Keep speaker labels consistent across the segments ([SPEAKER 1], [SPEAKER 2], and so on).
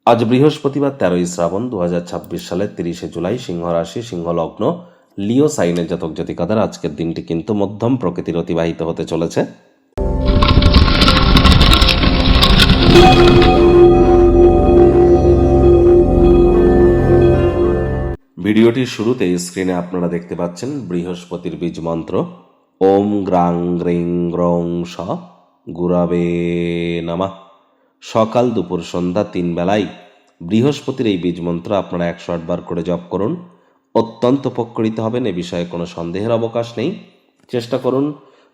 [SPEAKER 1] আজ বৃহস্পতিবার 13ই শ্রাবণ 2026 সালের 30শে জুলাই, সিংহ রাশি, সিংহ লগ্ন, লিও সাইনের জাতক জাতিকাদের আজকের দিনটি কিন্তু মধ্যম প্রকৃতির অতিবাহিত হতে চলেছে। ভিডিওটির শুরুতেই স্ক্রিনে আপনারা দেখতে পাচ্ছেন বৃহস্পতির বীজ মন্ত্র ওম গ্রাং গ্রিং গ্রং স গুরাবে নমঃ। সকাল দুপুর সন্ধ্যা 3 বেলায় বৃহস্পতির এই বীজ মন্ত্র আপনারা 108 বার করে জপ করুন। অত্যন্ত উপকৃত হবেন, এ বিষয়ে কোনো সন্দেহের অবকাশ নেই। চেষ্টা করুন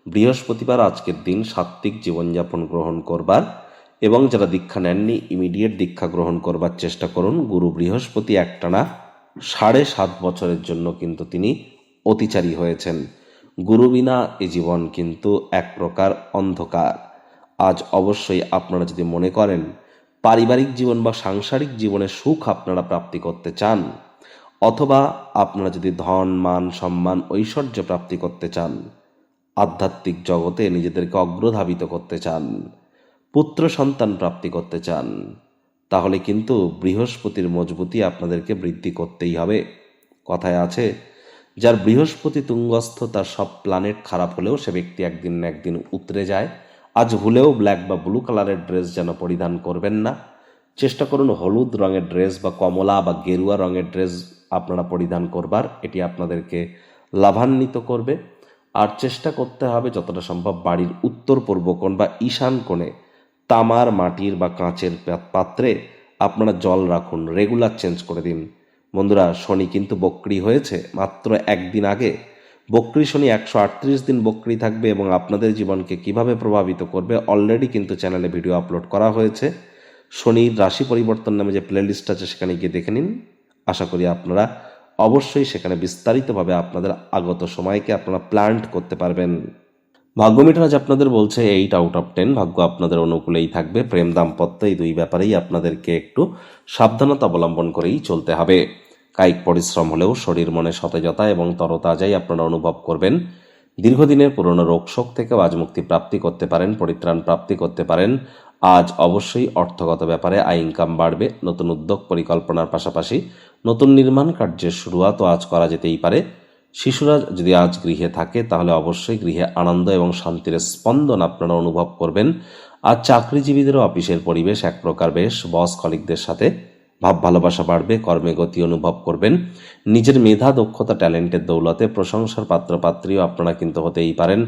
[SPEAKER 1] বৃহস্পতিবার আজকের দিন সাত্ত্বিক জীবনযাপন গ্রহণ করবার, এবং যারা দীক্ষা নেননি ইমিডিয়েট দীক্ষা গ্রহণ করবার চেষ্টা করুন। গুরু বৃহস্পতি একটানা 7.5 বছরের জন্য কিন্তু তিনি অতিচারী হয়েছেন। গুরু বিনা এ জীবন কিন্তু এক প্রকার অন্ধকার। আজ অবশ্যই আপনারা যদি মনে করেন পারিবারিক জীবন বা সাংসারিক জীবনে সুখ আপনারা প্রাপ্তি করতে চান, অথবা আপনারা যদি ধন মান সম্মান ঐশ্বর্য প্রাপ্তি করতে চান, আধ্যাত্মিক জগতে নিজেদেরকে অগ্রধাবিত করতে চান, পুত্র সন্তান প্রাপ্তি করতে চান, তাহলে কিন্তু বৃহস্পতির মজবুতি আপনাদেরকে বৃদ্ধি করতেই হবে। কথায় আছে, যার বৃহস্পতি তুঙ্গস্থ তার সব প্ল্যানেট খারাপ হলেও সে ব্যক্তি একদিন না একদিন উতরে যায়। আজ ভুলেও ব্ল্যাক বা ব্লু কালারের ড্রেস যেন পরিধান করবেন না। চেষ্টা করুন হলুদ রঙের ড্রেস বা কমলা বা গেরুয়া রঙের ড্রেস আপনারা পরিধান করবার, এটি আপনাদেরকে লাভান্বিত করবে। আর চেষ্টা করতে হবে যতটা সম্ভব বাড়ির উত্তর পূর্ব কোণ বা ঈশান কোণে তামার, মাটির বা কাঁচের পাত্রে আপনারা জল রাখুন, রেগুলার চেঞ্জ করে দিন। বন্ধুরা, শনি কিন্তু বক্রী হয়েছে মাত্র একদিন আগে। বক্রী শনি 138 দিন বক্রী থাকবে, এবং আপনাদের জীবনকে কিভাবে প্রভাবিত করবে অলরেডি কিন্তু চ্যানেলে ভিডিও আপলোড করা হয়েছে। শনির রাশি পরিবর্তন নামে যে প্লেলিস্ট আছে সেখানে গিয়ে দেখে নিন। আশা করি আপনারা অবশ্যই সেখানে বিস্তারিতভাবে আপনাদের আগত সময়কে আপনারা প্ল্যান্ট করতে পারবেন। ভাগ্য মিটার আজ আপনাদের বলছে 8 আউট অফ 10। ভাগ্য আপনাদের অনুকূলেই থাকবে। প্রেম দাম্পত্য এই দুই ব্যাপারেই আপনাদেরকে একটু সাবধানতা অবলম্বন করেই চলতে হবে। কায়িক পরিশ্রম হলেও শরীর মনে সতেজতা এবং তরতাজাই আপনারা অনুভব করবেন। দীর্ঘদিনের পুরনো রোগশোক থেকেও আজ মুক্তি প্রাপ্তি করতে পারেন, পরিত্রাণ প্রাপ্তি করতে পারেন। আজ অবশ্যই অর্থগত ব্যাপারে আয় ইনকাম বাড়বে। নতুন উদ্যোগ পরিকল্পনার পাশাপাশি নতুন নির্মাণ কার্যের শুরুয়াতও আজ করা যেতেই পারে। শিশুরা যদি আজ গৃহে থাকে তাহলে অবশ্যই গৃহে আনন্দ এবং শান্তির স্পন্দন আপনারা অনুভব করবেন। আর চাকরিজীবীদেরও অফিসের পরিবেশ এক প্রকার বেশ। বস কলিগদের সাথে ভাব ভালোবাসা বাড়বে, কর্মে গতি অনুভব করবেন। নিজের মেধা দক্ষতা ট্যালেন্টের দৌলতে প্রশংসার পাত্রপাত্রীও আপনারা কিন্তু হতেই পারেন।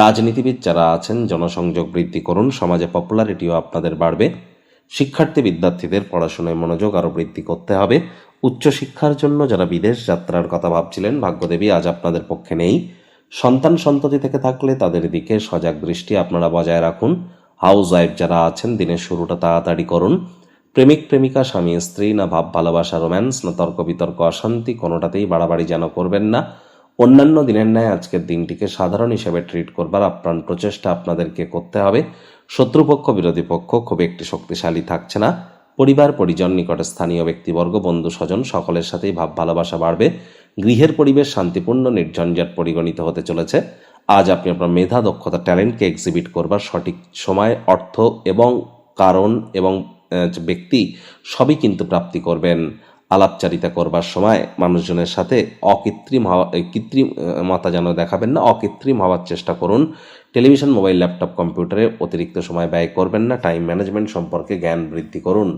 [SPEAKER 1] রাজনীতিবিদ যারা আছেন জনসংযোগ বৃদ্ধি করুন, সমাজে পপুলারিটিও আপনাদের বাড়বে। শিক্ষার্থী বিদ্যার্থীদের পড়াশোনায় মনোযোগ আরও বৃদ্ধি করতে হবে। উচ্চশিক্ষার জন্য যারা বিদেশ যাত্রার কথা ভাবছিলেন, ভাগ্যদেবী আজ আপনাদের পক্ষে নেই। সন্তান সন্ততি থেকে থাকলে তাদের দিকে সজাগ দৃষ্টি আপনারা বজায় রাখুন। হাউস ওয়াইফ যারা আছেন দিনের শুরুটা তাড়াতাড়ি করুন। প্রেমিক প্রেমিকা, স্বামী স্ত্রী, না ভাব ভালোবাসা রোম্যান্স, না তর্ক বিতর্ক অশান্তি, কোনোটাতেই বাড়াবাড়ি যেন করবেন না। অন্যান্য দিনের ন্যায় আজকের দিনটিকে সাধারণ হিসেবে ট্রিট করবার আপ্রাণ প্রচেষ্টা আপনাদেরকে করতে হবে। শত্রুপক্ষ বিরোধী পক্ষ খুব একটি শক্তিশালী থাকছে না। পরিবার পরিজন, নিকটে স্থানীয় ব্যক্তিবর্গ, বন্ধু স্বজন সকলের সাথেই ভাব ভালোবাসা বাড়বে। গৃহের পরিবেশ শান্তিপূর্ণ নির্ঝঞ্ঝাট পরিগণিত হতে চলেছে। আজ আপনি আপনার মেধা দক্ষতা ট্যালেন্টকে এক্সিবিট করবার সঠিক সময়, অর্থ এবং কারণ এবং ব্যক্তি সবই কিন্তু প্রাপ্তি করবেন। আলাপচারিতা করবার সময় মানুষজনের সাথে কৃত্রিমতা যেন দেখাবেন না, অকৃত্রিম হওয়ার চেষ্টা করুন। টেলিভিশন, মোবাইল, ল্যাপটপ, কম্পিউটারে অতিরিক্ত সময় ব্যয় করবেন না। টাইম ম্যানেজমেন্ট সম্পর্কে জ্ঞান বৃদ্ধি করুন।